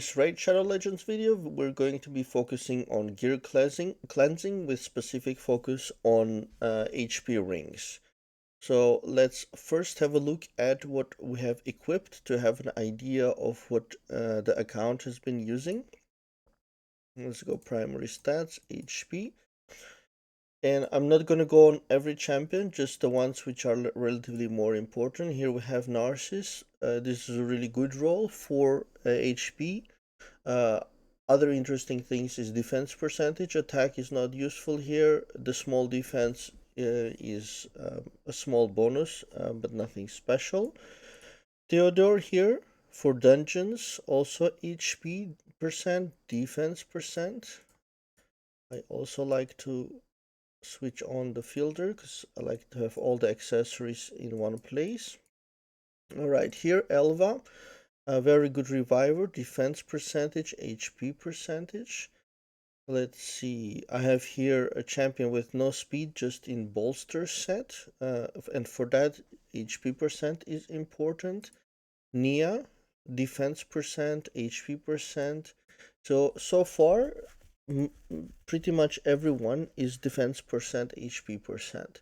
this Raid Shadow Legends video, we're going to be focusing on gear cleansing with specific focus on HP rings. So let's first have a look at what we have equipped to have an idea of what the account has been using. Let's go primary stats, HP. And I'm not going to go on every champion, just the ones which are relatively more important. Here we have Narcissus. This is a really good role for HP. Other interesting things is defense percentage. Attack is not useful here. The small defense is a small bonus, but nothing special. Theodore here for dungeons, also HP percent, defense percent. I also like to switch on the filter because I like to have all the accessories in one place. Alright, here Elva, a very good reviver, defense percentage, HP percentage. Let's see, I have here a champion with no speed, just in bolster set, and for that HP percent is important. Nia, defense percent, HP percent. So far pretty much everyone is defense percent, HP percent.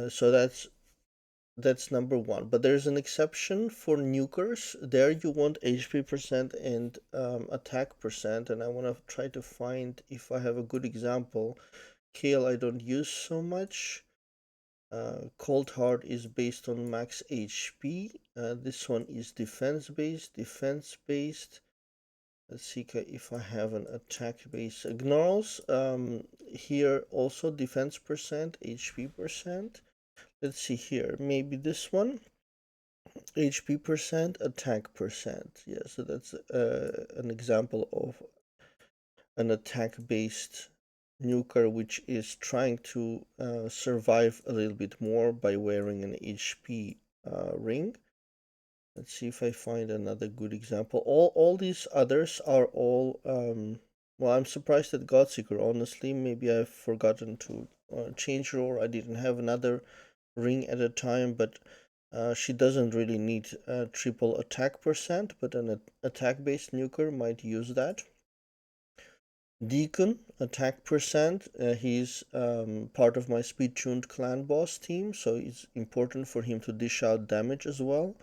So that's number one. But there's an exception for nukers. There you want HP percent and attack percent, and I want to try to find if I have a good example. Kale I don't use so much. Cold Heart is based on max HP. This one is defense based. Let's see if I have an attack base. Gnarls, here also defense percent, HP percent. Let's see here, maybe this one. HP percent, attack percent. Yeah, so that's an example of an attack based nuker which is trying to survive a little bit more by wearing an HP ring. Let's see if I find another good example. All these others are all well, I'm surprised at Godseeker, honestly. Maybe I've forgotten to change her, or I didn't have another ring at a time, but she doesn't really need triple attack percent, but an attack based nuker might use that. Deacon, attack percent. He's part of my speed tuned clan boss team, so it's important for him to dish out damage as well.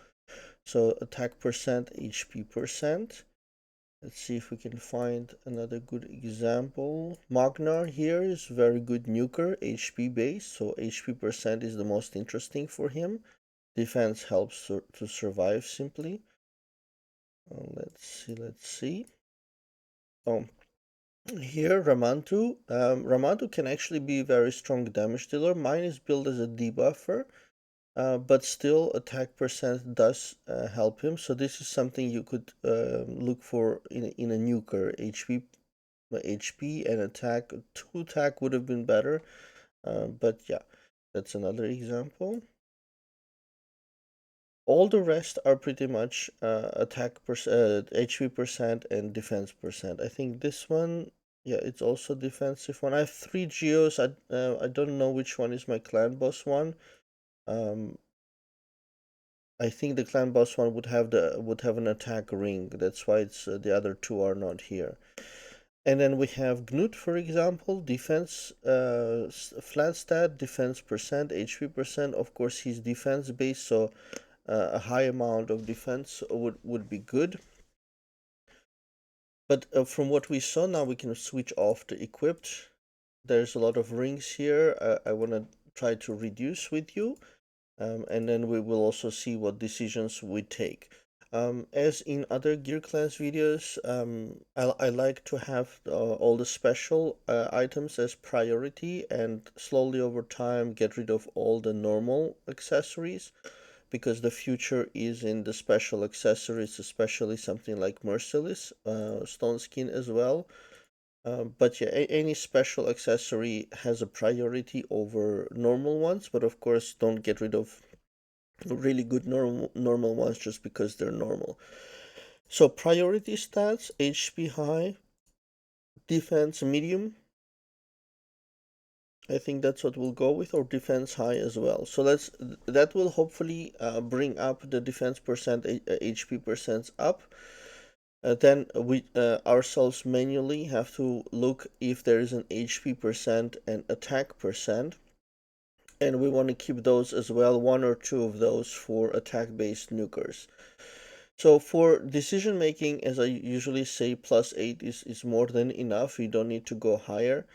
So attack percent, HP percent. Let's see if we can find another good example. Magnar here is very good nuker, HP base, so HP percent is the most interesting for him. Defense helps to survive simply. Let's see. Oh, here Ramantu. Ramantu can actually be a very strong damage dealer. Mine is built as a debuffer. But still attack percent does help him, so this is something you could look for in a nuker. HP and attack, 2 attack would have been better, but yeah, that's another example. All the rest are pretty much attack percent, HP percent, and defense percent. I think this one, yeah, it's also defensive one. I have 3 geos. I don't know which one is my clan boss one. I think the clan boss one would have an attack ring. That's why it's the other 2 are not here. And then we have Gnut, for example, defense flat stat, defense percent, HP percent. Of course, he's defense based, so a high amount of defense would be good. But from what we saw, now we can switch off the equipped. There's a lot of rings here. I want to try to reduce with you. And then we will also see what decisions we take. As in other Gear Clans videos, I like to have all the special items as priority, and slowly over time get rid of all the normal accessories, because the future is in the special accessories, especially something like Merciless, Stone Skin as well. But yeah, any special accessory has a priority over normal ones, but of course don't get rid of really good normal ones just because they're normal. So priority stats, HP high, defense medium. I think that's what we'll go with, or defense high as well. So that will hopefully bring up the defense percent, HP percent up. Then we ourselves manually have to look if there is an HP percent and attack percent, and we want to keep those as well, one or two of those for attack-based nukers. So for decision making, as I usually say, +8 is more than enough. You don't need to go higher.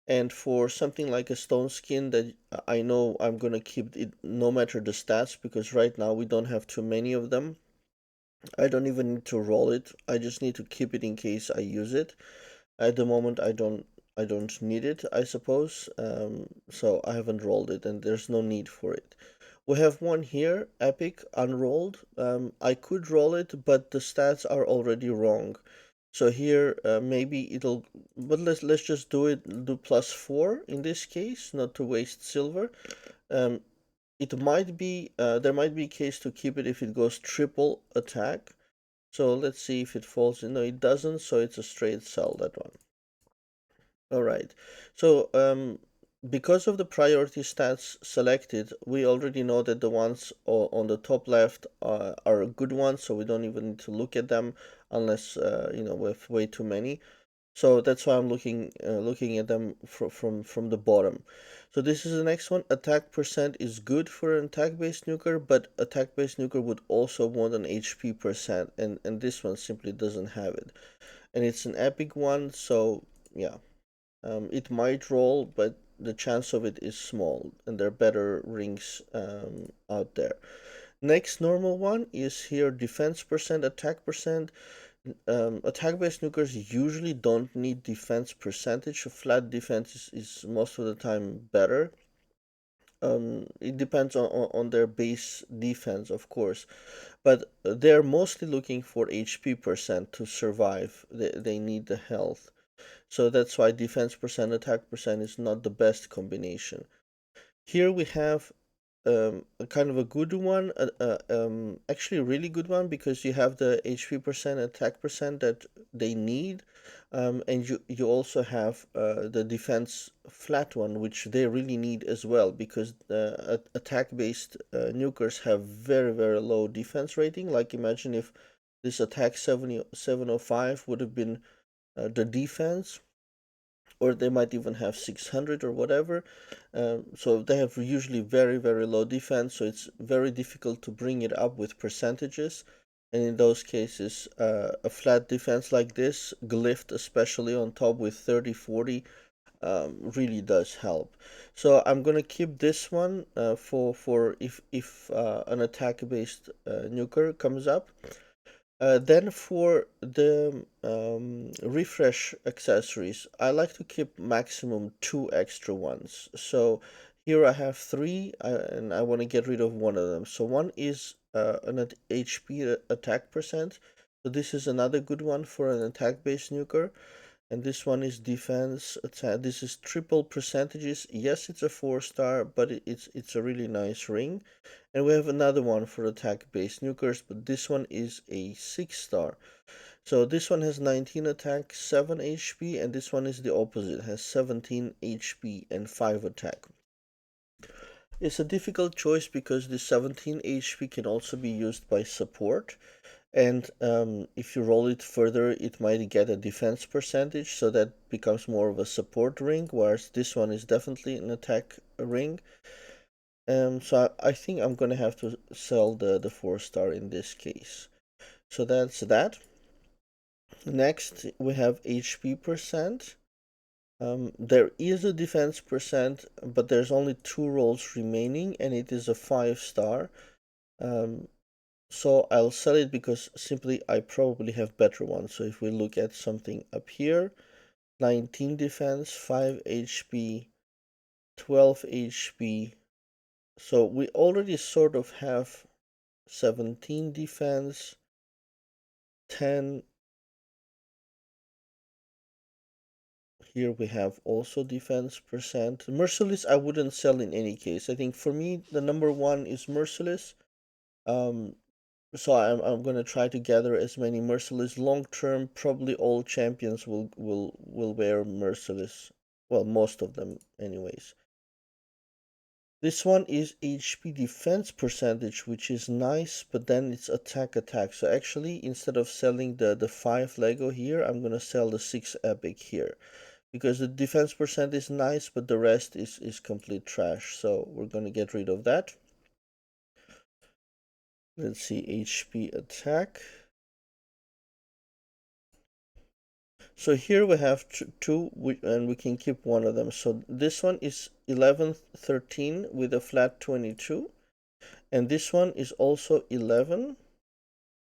And for something like a stone skin that I know I'm gonna keep it no matter the stats, because right now we don't have too many of them. I don't even need to roll it. I just need to keep it in case I use it. At the moment I don't need it, I suppose. So I haven't rolled it and there's no need for it. We have one here, epic, unrolled. I could roll it, but the stats are already wrong. So here, maybe it'll, but let's just do +4 in this case, not to waste silver. Um, it might be, there might be a case to keep it if it goes triple attack. So let's see if it falls in. No, it doesn't, so it's a straight sell, that one. All right. So, because of the priority stats selected, we already know that the ones on the top left are good ones, so we don't even need to look at them unless we have way too many. So that's why I'm looking at them from the bottom. So this is the next one. Attack percent is good for an attack-based nuker, but attack-based nuker would also want an HP percent, and this one simply doesn't have it. And it's an epic one, so yeah. It might roll, but the chance of it is small, and there are better rings out there. Next normal one is here defense percent, attack percent. Attack-based nukers usually don't need defense percentage. A flat defense is most of the time better. It depends on their base defense, of course, but they're mostly looking for HP percent to survive. They need the health. So that's why defense percent, attack percent is not the best combination. Here we have a kind of a good one, actually a really good one, because you have the HP percent, attack percent that they need, and you also have the defense flat one, which they really need as well, because attack-based nukers have very, very low defense rating. Like imagine if this attack 705 would have been the defense, or they might even have 600 or whatever. So they have usually very, very low defense, so it's very difficult to bring it up with percentages. And in those cases, a flat defense like this, glyphed especially on top with 30, 40, really does help. So I'm gonna keep this one for if an attack-based nuker comes up. Then for the refresh accessories, I like to keep maximum 2 extra ones. So here I have 3, and I want to get rid of one of them. So one is an HP attack percent. So this is another good one for an attack-based nuker. And this one is defense attack. This is triple percentages. Yes, it's a 4-star, but it's a really nice ring. And we have another one for attack-based nukers, but this one is a 6-star. So this one has 19 attack, 7 HP, and this one is the opposite, has 17 HP and 5 attack. It's a difficult choice because the 17 HP can also be used by support, and if you roll it further, it might get a defense percentage, so that becomes more of a support ring, whereas this one is definitely an attack ring. So I think I'm gonna have to sell the 4-star in this case. So that's that. Next, we have HP percent. There is a defense percent, but there's only 2 rolls remaining, and it is a 5-star. So I'll sell it because simply I probably have better ones. So if we look at something up here, 19 defense, 5 HP, 12 HP. So we already sort of have 17 defense, 10. Here we have also defense percent. Merciless I wouldn't sell in any case. I think for me the number one is Merciless. Um, so I'm gonna try to gather as many Merciless. Long term, probably all champions will wear Merciless. Well, most of them anyways. This one is HP defense percentage, which is nice, but then it's attack. So actually, instead of selling the 5 Lego here, I'm gonna sell the 6 Epic here. Because the defense percent is nice, but the rest is complete trash. So we're gonna get rid of that. Let's see, HP attack. So here we have two, and we can keep one of them. So this one is 11-13 with a flat 22. And this one is also 11,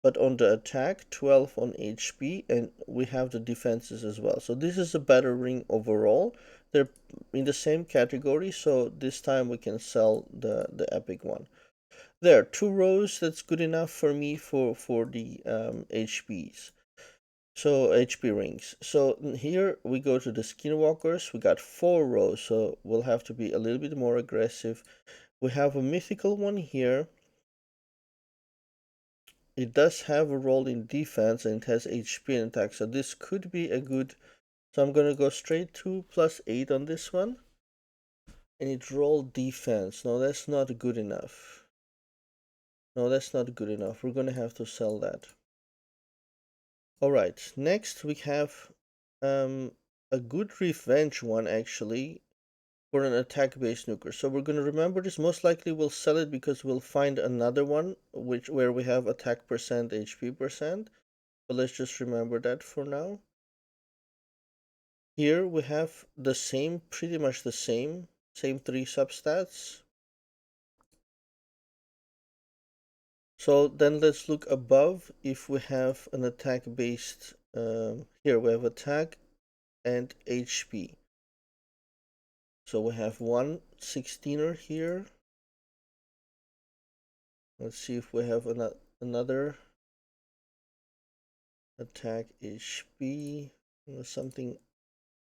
but on the attack, 12 on HP, and we have the defenses as well. So this is a better ring overall. They're in the same category, so this time we can sell the epic one. There, 2 rows, that's good enough for me for the HPs. So HP rings. So here we go to the skinwalkers. We got 4 rows, so we'll have to be a little bit more aggressive. We have a mythical one here. It does have a role in defense and it has HP and attack, so this could be a good. So I'm gonna go straight to +8 on this one. And it rolled defense. No, that's not good enough. No, that's not good enough. We're gonna have to sell that. Alright, next we have a good revenge one actually for an attack-based nuker. So we're gonna remember this. Most likely we'll sell it because we'll find another one where we have attack percent, HP percent. But let's just remember that for now. Here we have the same, pretty much the same 3 substats. So then let's look above if we have an attack based, here we have attack and HP. So we have one 16er here. Let's see if we have another attack HP, something,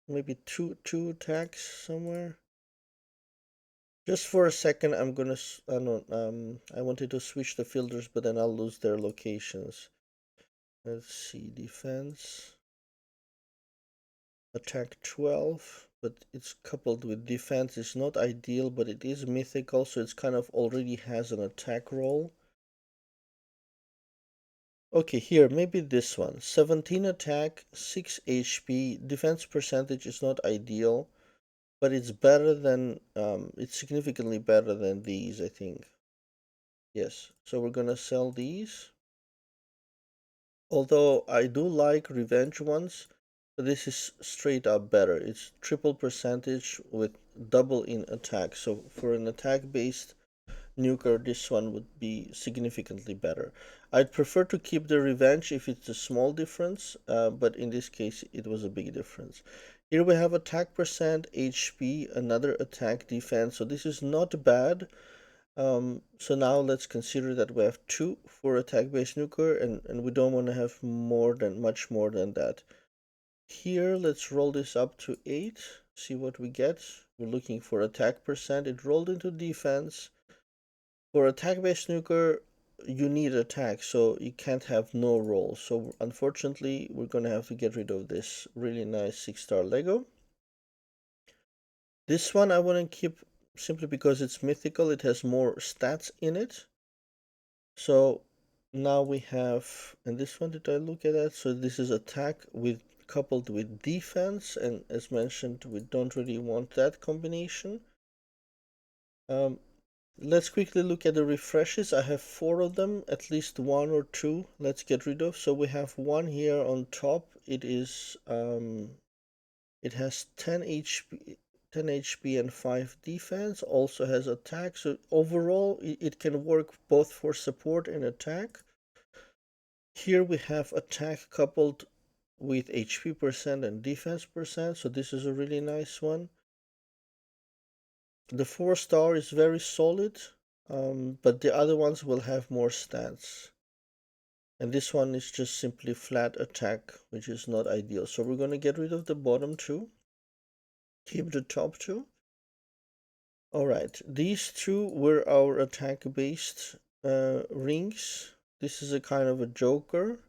maybe two attacks somewhere. Just for a second, I'm gonna, I wanted to switch the filters, but then I'll lose their locations. Let's see, defense, attack 12, but it's coupled with defense. It's not ideal, but it is mythical, so it's kind of already has an attack roll. Okay, here, maybe this one. 17 attack, 6 HP, defense percentage is not ideal, but it's better than, it's significantly better than these, I think. Yes, so we're gonna sell these. Although I do like revenge ones, but this is straight up better. It's triple percentage with double in attack. So for an attack based nuker, this one would be significantly better. I'd prefer to keep the revenge if it's a small difference, but in this case it was a big difference. Here we have attack percent, HP, another attack defense. So this is not bad. So now let's consider that we have 2 for attack-based nuker, and we don't want to have much more than that. Here, let's roll this up to 8, see what we get. We're looking for attack percent. It rolled into defense. For attack-based nuker, you need attack, so you can't have no roll. So unfortunately, we're gonna have to get rid of this really nice 6-star Lego. This one I want to keep simply because it's mythical. It has more stats in it. So now we have, and this one, did I look at that? So this is attack with coupled with defense, and as mentioned, we don't really want that combination. Let's quickly look at the refreshes. I have 4 of them, at least 1 or 2 let's get rid of. So we have one here on top. It is it has 10 HP and 5 defense, also has attack. So overall, it can work both for support and attack. Here we have attack coupled with HP percent and defense percent. So this is a really nice one. The 4-star is very solid, but the other ones will have more stats. And this one is just simply flat attack, which is not ideal. So we're going to get rid of the bottom 2. Keep the top 2. Alright, these 2 were our attack-based rings. This is a kind of a joker.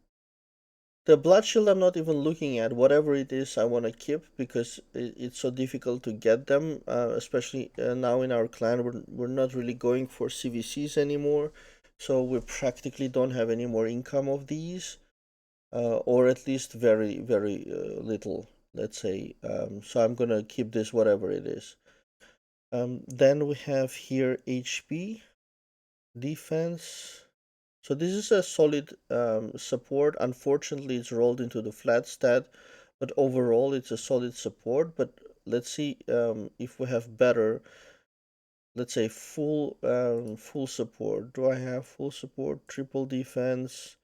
The blood shield I'm not even looking at. Whatever it is, I want to keep because it's so difficult to get them, especially now in our clan. We're not really going for CVCs anymore, so we practically don't have any more income of these, or at least very, very little, let's say. So I'm gonna keep this whatever it is. Then we have here HP, defense. So this is a solid support. Unfortunately, it's rolled into the flat stat, but overall it's a solid support. But let's see if we have better, let's say full support. Do I have full support? Triple defense,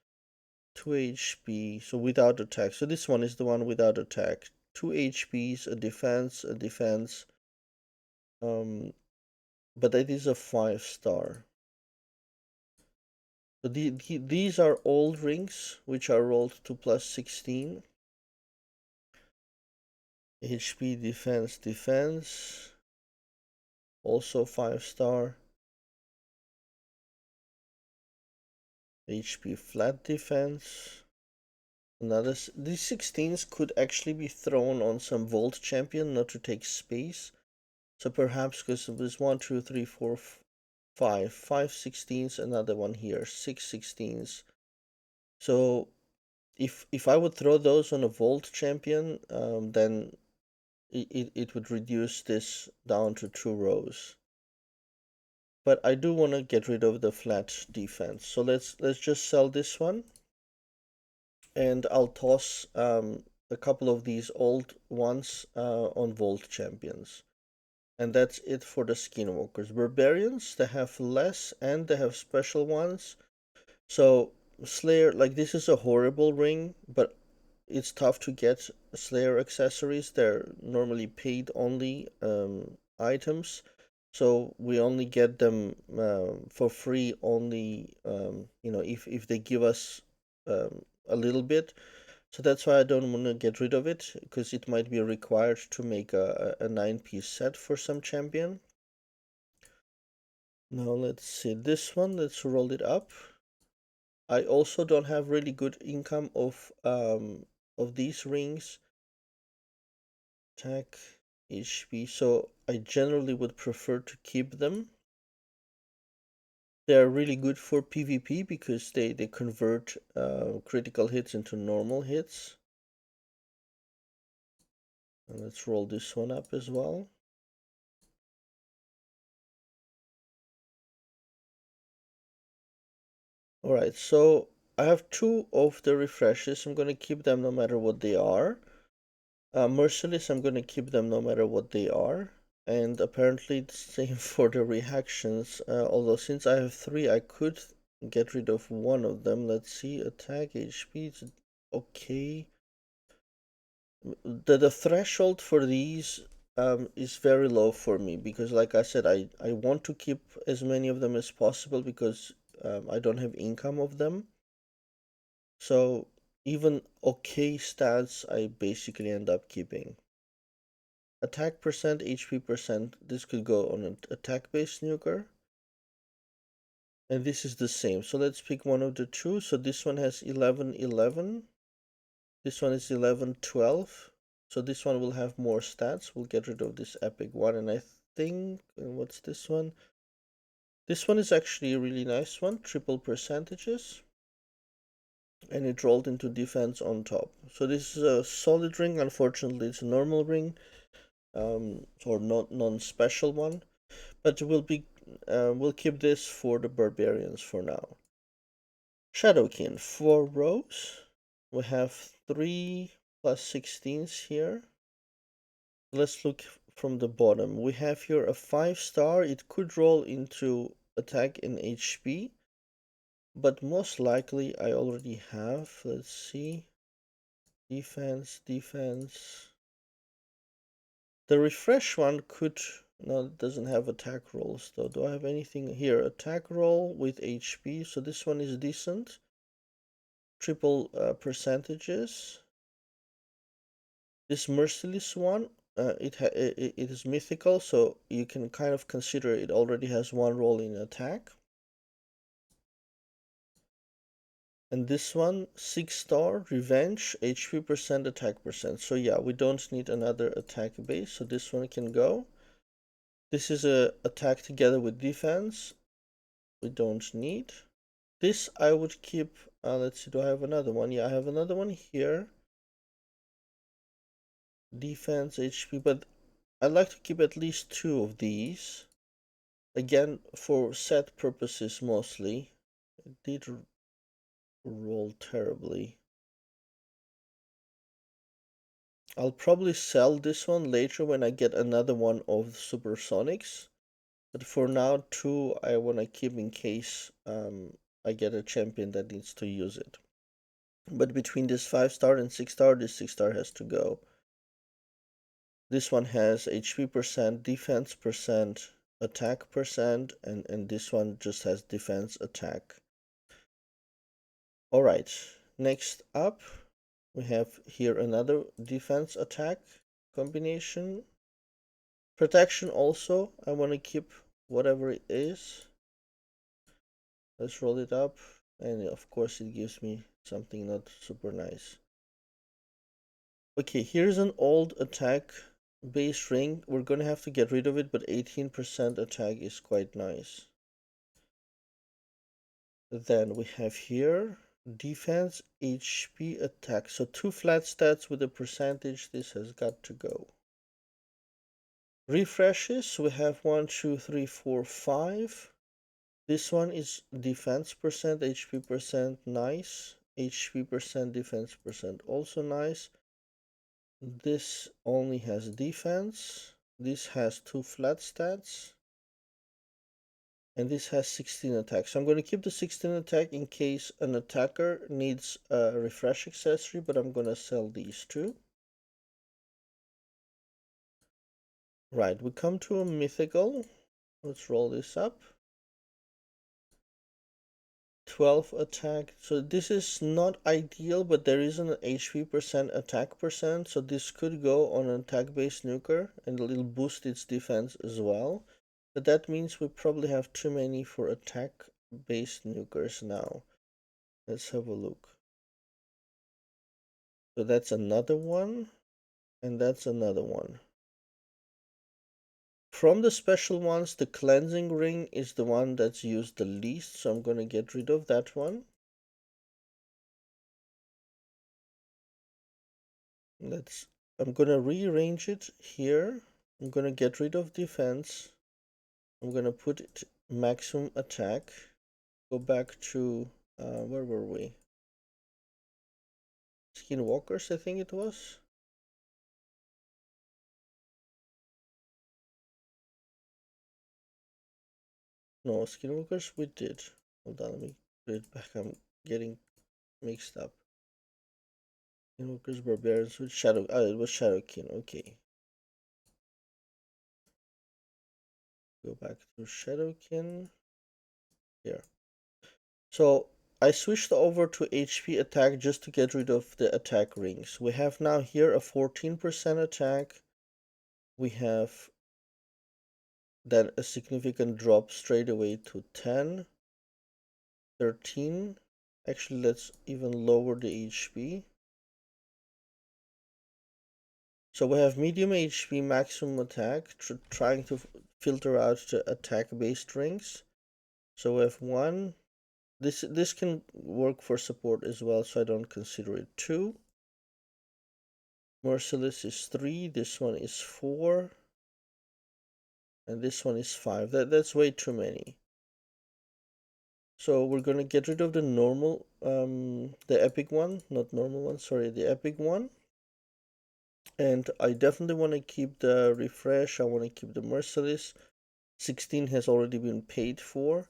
2 HP, so without attack. So this one is the one without attack. 2 HPs, a defense, a defense. Um, but that is a 5-star. So these are old rings, which are rolled to plus 16. HP, defense, defense. Also 5-star. HP, flat defense. Another. These 16s could actually be thrown on some Vault champion, not to take space. So perhaps because there's 1, 2, 3, 4, 5. 5 16s, another one here, 6 16s. So if I would throw those on a Vault champion, then it would reduce this down to 2 rows. But I do want to get rid of the flat defense. So let's just sell this one. And I'll toss a couple of these old ones on Vault champions. And that's it for the Skinwalkers. Barbarians, they have less and they have special ones. So Slayer, like this is a horrible ring, but it's tough to get Slayer accessories. They're normally paid only items. So we only get them for free only, if they give us a little bit. So that's why I don't want to get rid of it, because it might be required to make a 9-piece set for some champion. Now let's see this one. Let's roll it up. I also don't have really good income of these rings. Attack, HP. So I generally would prefer to keep them. They are really good for PvP because they convert critical hits into normal hits. And let's roll this one up as well. Alright, so I have 2 of the refreshes. I'm going to keep them no matter what they are. Merciless, I'm going to keep them no matter what they are. And apparently the same for the reactions. Although since I have 3, I could get rid of one of them. Let's see, attack, HP, it's okay. The threshold for these is very low for me because, like I said, I want to keep as many of them as possible because I don't have income of them. So even okay stats, I basically end up keeping. Attack percent, HP percent, this could go on an attack-based nuker. And this is the same. So let's pick one of the 2. So this one has 11, 11. This one is 11, 12. So this one will have more stats. We'll get rid of this epic one. And I think, what's this one? This one is actually a really nice one. Triple percentages. And it rolled into defense on top. So this is a solid ring. Unfortunately, it's a normal ring. Or not non-special one. But we'll keep this for the barbarians for now. Shadowkin, 4 rows. We have 3 plus 16s here. Let's look from the bottom. We have here a 5-star. It could roll into attack and HP, but most likely I already have. Let's see. Defense, defense. The refresh one could. No, it doesn't have attack rolls though. Do I have anything here? Attack roll with HP. So this one is decent. Triple percentages. This merciless one, it is mythical, so you can kind of consider it already has 1 roll in attack. And this one, 6-star, revenge, HP percent, attack percent. So yeah, we don't need another attack base, so this one can go. This is a attack together with defense. We don't need. This I would keep, let's see, do I have another one? Yeah, I have another one here. Defense, HP, but I'd like to keep at least 2 of these. Again, for set purposes mostly. It did roll terribly. I'll probably sell this one later when I get another one of Supersonics. But for now, 2 I want to keep in case I get a champion that needs to use it. But between this 5-star and 6-star, this 6-star has to go. This one has HP percent, defense percent, attack percent, and this one just has defense attack. Alright, next up we have here another defense attack combination. Protection also, I want to keep whatever it is. Let's roll it up, and of course it gives me something not super nice. Okay, here's an old attack base ring. We're gonna have to get rid of it, but 18% attack is quite nice. Then we have here defense, HP, attack. So 2 flat stats with a percentage. This has got to go. Refreshes, we have 1, 2, 3, 4, 5. This one is defense percent, HP percent, nice. HP percent, defense percent, also nice. This only has defense. This has 2 flat stats. And this has 16 attack. So I'm going to keep the 16 attack in case an attacker needs a refresh accessory, but I'm going to sell these two. Right, we come to a mythical. Let's roll this up. 12 attack. So this is not ideal, but there is an HP percent, attack percent. So this could go on an attack-based nuker, and it'll boost its defense as well. But that means we probably have too many for attack-based nukers now. Let's have a look. So that's another one, and that's another one. From the special ones, the cleansing ring is the one that's used the least, so I'm going to get rid of that one. I'm going to rearrange it here. I'm going to get rid of defense. I'm going to put it maximum attack. Go back to, where were we? Skinwalkers, I think it was. No, Skinwalkers we did. Hold on, let me put it back. I'm getting mixed up. Skinwalkers, Barbarians with Shadow. Oh, it was Shadowkin. Okay. Go back to Shadowkin. Here. So I switched over to HP attack just to get rid of the attack rings. We have now here a 14% attack. We have then a significant drop straight away to 10, 13. Actually, let's even lower the HP. So we have medium HP, maximum attack, trying to filter out the attack-based rings. So we have 1. This can work for support as well, so I don't consider it 2. Merciless is 3. This one is 4. And this one is 5. That's way too many. So we're gonna get rid of the normal, the epic one, not normal one, sorry, the epic one. And I definitely want to keep the refresh. I want to keep the merciless. 16 has already been paid for.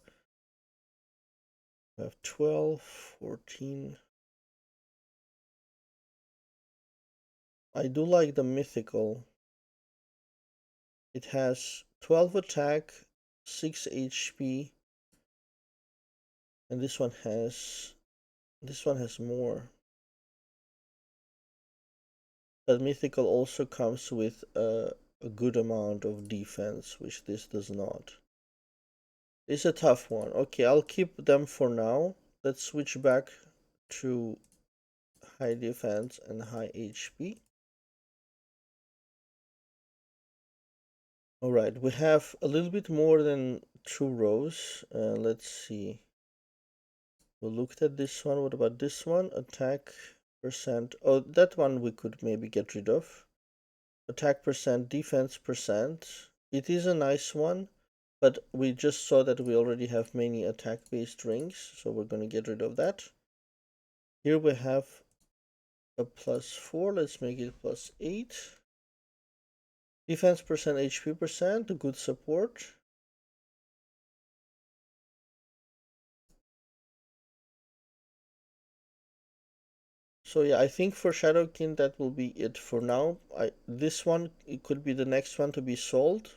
I have 12, 14. I do like the mythical. It has 12 attack, 6 HP, and this one has more. But mythical also comes with a good amount of defense, which this does not. It's a tough one. Okay, I'll keep them for now. Let's switch back to high defense and high HP. All right, we have a little bit more than 2 rows. Let's see. We looked at this one. What about this one? Attack percent. Oh, that one we could maybe get rid of. Attack percent, defense percent. It is a nice one, but we just saw that we already have many attack-based rings, so we're going to get rid of that. Here we have a +4. Let's make it +8. Defense percent, HP percent, good support. So yeah, I think for Shadowkin that will be it for now. This one, it could be the next one to be sold.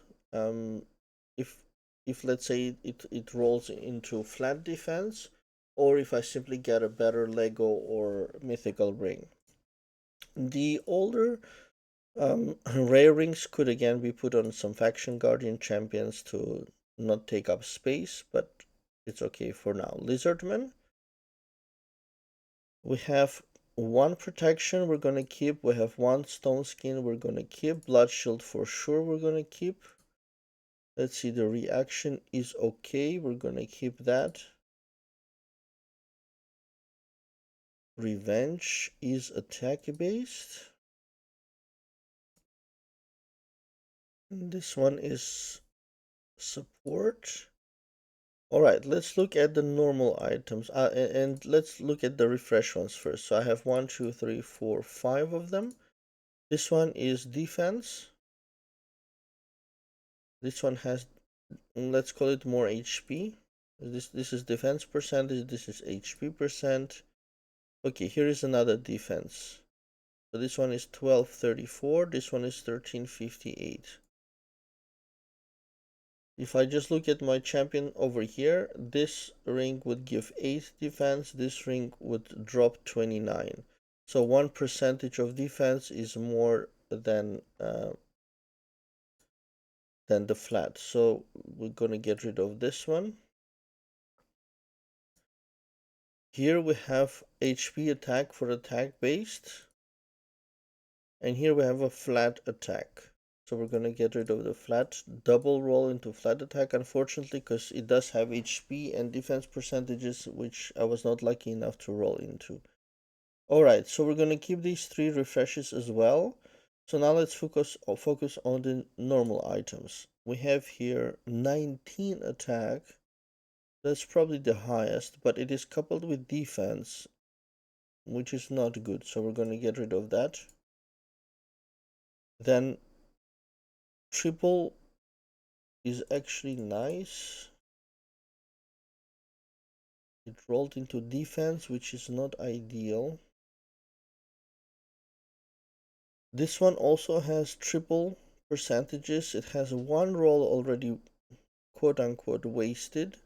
If let's say it rolls into flat defense, or if I simply get a better Lego or mythical ring. The older rare rings could again be put on some faction guardian champions to not take up space, but it's okay for now. Lizardman. We have one protection we're gonna keep. We have one stone skin we're gonna keep. Blood shield for sure we're gonna keep. Let's see, the reaction is okay. We're gonna keep that. Revenge is attack based. This one is support. All right, let's look at the normal items and let's look at the refresh ones first. So I have 1, 2, 3, 4, 5 of them. This one is defense. This one has, let's call it more HP. This is defense percentage. This is HP percent. Okay, here is another defense. So this one is 1234. This one is 1358. If I just look at my champion over here, this ring would give 8 defense, this ring would drop 29. So 1% of defense is more than the flat. So we're gonna get rid of this one. Here we have HP attack for attack based, and here we have a flat attack. So we're gonna get rid of the flat, double roll into flat attack, unfortunately, because it does have HP and defense percentages, which I was not lucky enough to roll into. Alright, so we're gonna keep these 3 refreshes as well. So now let's focus on the normal items. We have here 19 attack. That's probably the highest, but it is coupled with defense, which is not good. So we're gonna get rid of that. Then triple is actually nice. It rolled into defense, which is not ideal. This one also has triple percentages. It has one roll already quote unquote wasted.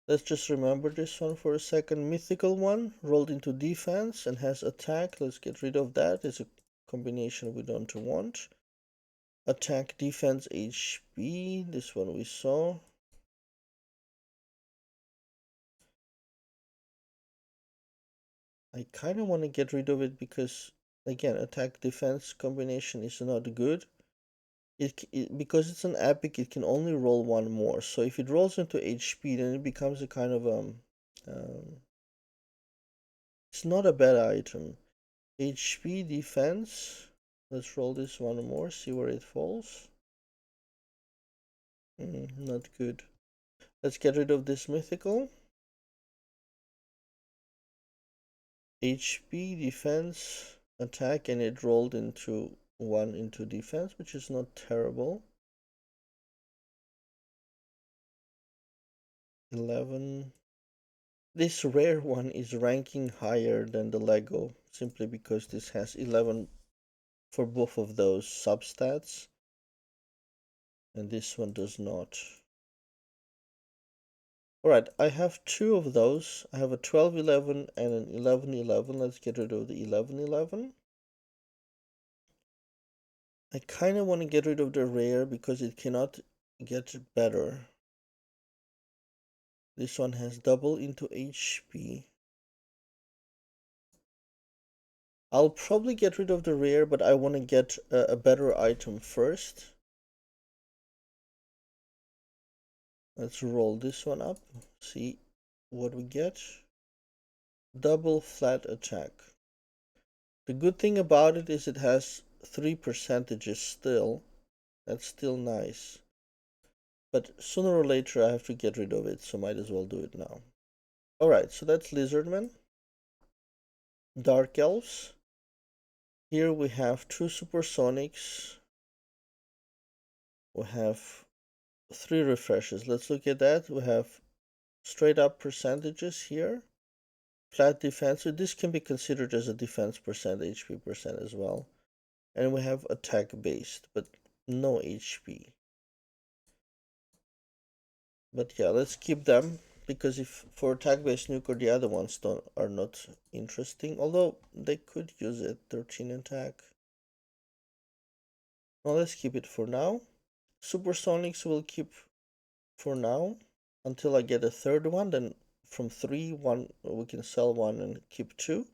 Let's just remember this one for a second. Mythical one rolled into defense and has attack. Let's get rid of that. It's a combination we don't want. Attack, defense, HP. This one we saw. I kind of want to get rid of it because, again, attack defense combination is not good. Because it's an epic, it can only roll one more. So if it rolls into HP, then it becomes a kind of it's not a bad item. HP defense. Let's roll this one more, see where it falls. Not good. Let's get rid of this mythical. HP defense attack, and it rolled into 1 into defense, which is not terrible. 11. This rare one is ranking higher than the Lego simply because this has 11 for both of those substats, and this one does not. Alright, I have 2 of those. I have a 1211 and an 1111. Let's get rid of the 1111. I kind of want to get rid of the rare because it cannot get better. This one has double into HP. I'll probably get rid of the rare, but I want to get a better item first. Let's roll this one up, see what we get. Double flat attack. The good thing about it is it has 3% still. That's still nice. But sooner or later I have to get rid of it, so might as well do it now. Alright, so that's Lizardmen. Dark Elves. Here we have 2 Supersonics. We have 3 refreshes. Let's look at that. We have straight up percentages here. Flat defense. So this can be considered as a defense percent, HP percent as well. And we have attack based, but no HP. But yeah, let's keep them, because if for attack based nuke, the other ones are not interesting, although they could use it. 13 attack. Well, let's keep it for now. Supersonics will keep for now until I get a third one. Then from 3, 1 we can sell 1 and keep 2.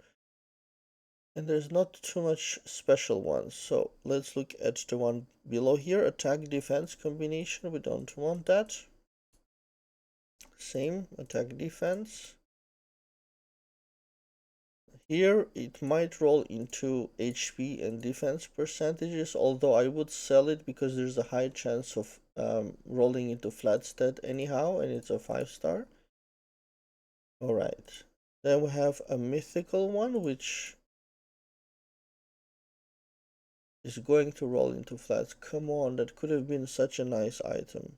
And there's not too much special ones, so let's look at the one below here. Attack defense combination, we don't want that. Same, attack defense. Here it might roll into HP and defense percentages, although I would sell it because there's a high chance of rolling into flat stat anyhow, and it's a 5-star. Alright, then we have a mythical one, which is going to roll into flats. Come on, that could have been such a nice item.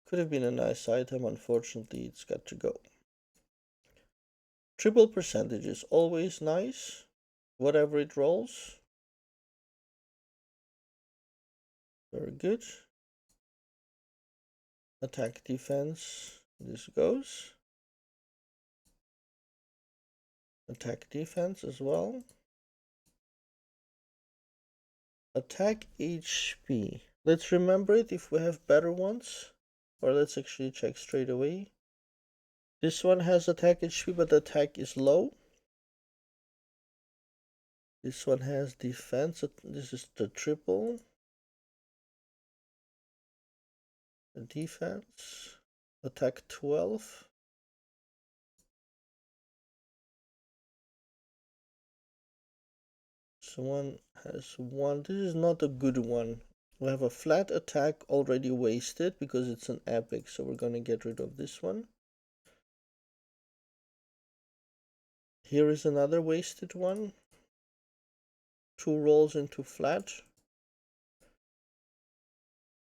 Could have been a nice item, unfortunately it's got to go. Triple percentage is always nice, whatever it rolls. Very good. Attack defense, this goes. Attack defense as well. Attack HP. Let's remember it if we have better ones. Or let's actually check straight away. This one has attack HP, but the attack is low. This one has defense. This is the triple. The defense. Attack 12. So one has 1. This is not a good one. We have a flat attack already wasted because it's an epic, so we're going to get rid of this one. Here is another wasted one. 2 rolls into flat.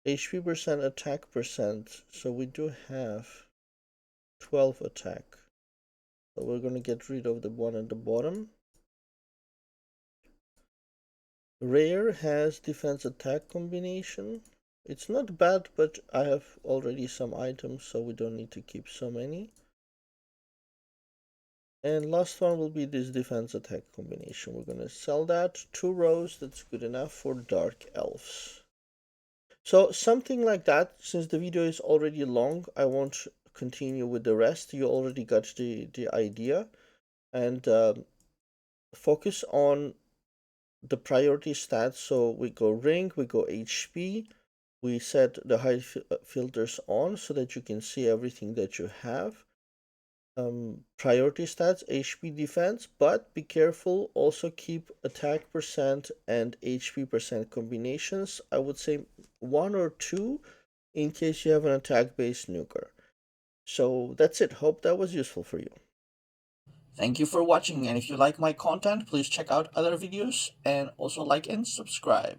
HP percent, attack percent. So we do have 12 attack. So we're going to get rid of the one at the bottom. Rare has defense attack combination. It's not bad, but I have already some items, so we don't need to keep so many. And last one will be this defense attack combination. We're going to sell that. 2 rows, that's good enough for Dark Elves. So something like that. Since the video is already long, I won't continue with the rest. You already got the idea. And focus on the priority stats. So we go ring, we go HP, we set the hide filters on so that you can see everything that you have. Priority stats, HP defense, but be careful, also keep attack percent and HP percent combinations. I would say 1 or 2 in case you have an attack based nuker. So that's it. Hope that was useful for you. Thank you for watching, and if you like my content, please check out other videos and also like and subscribe.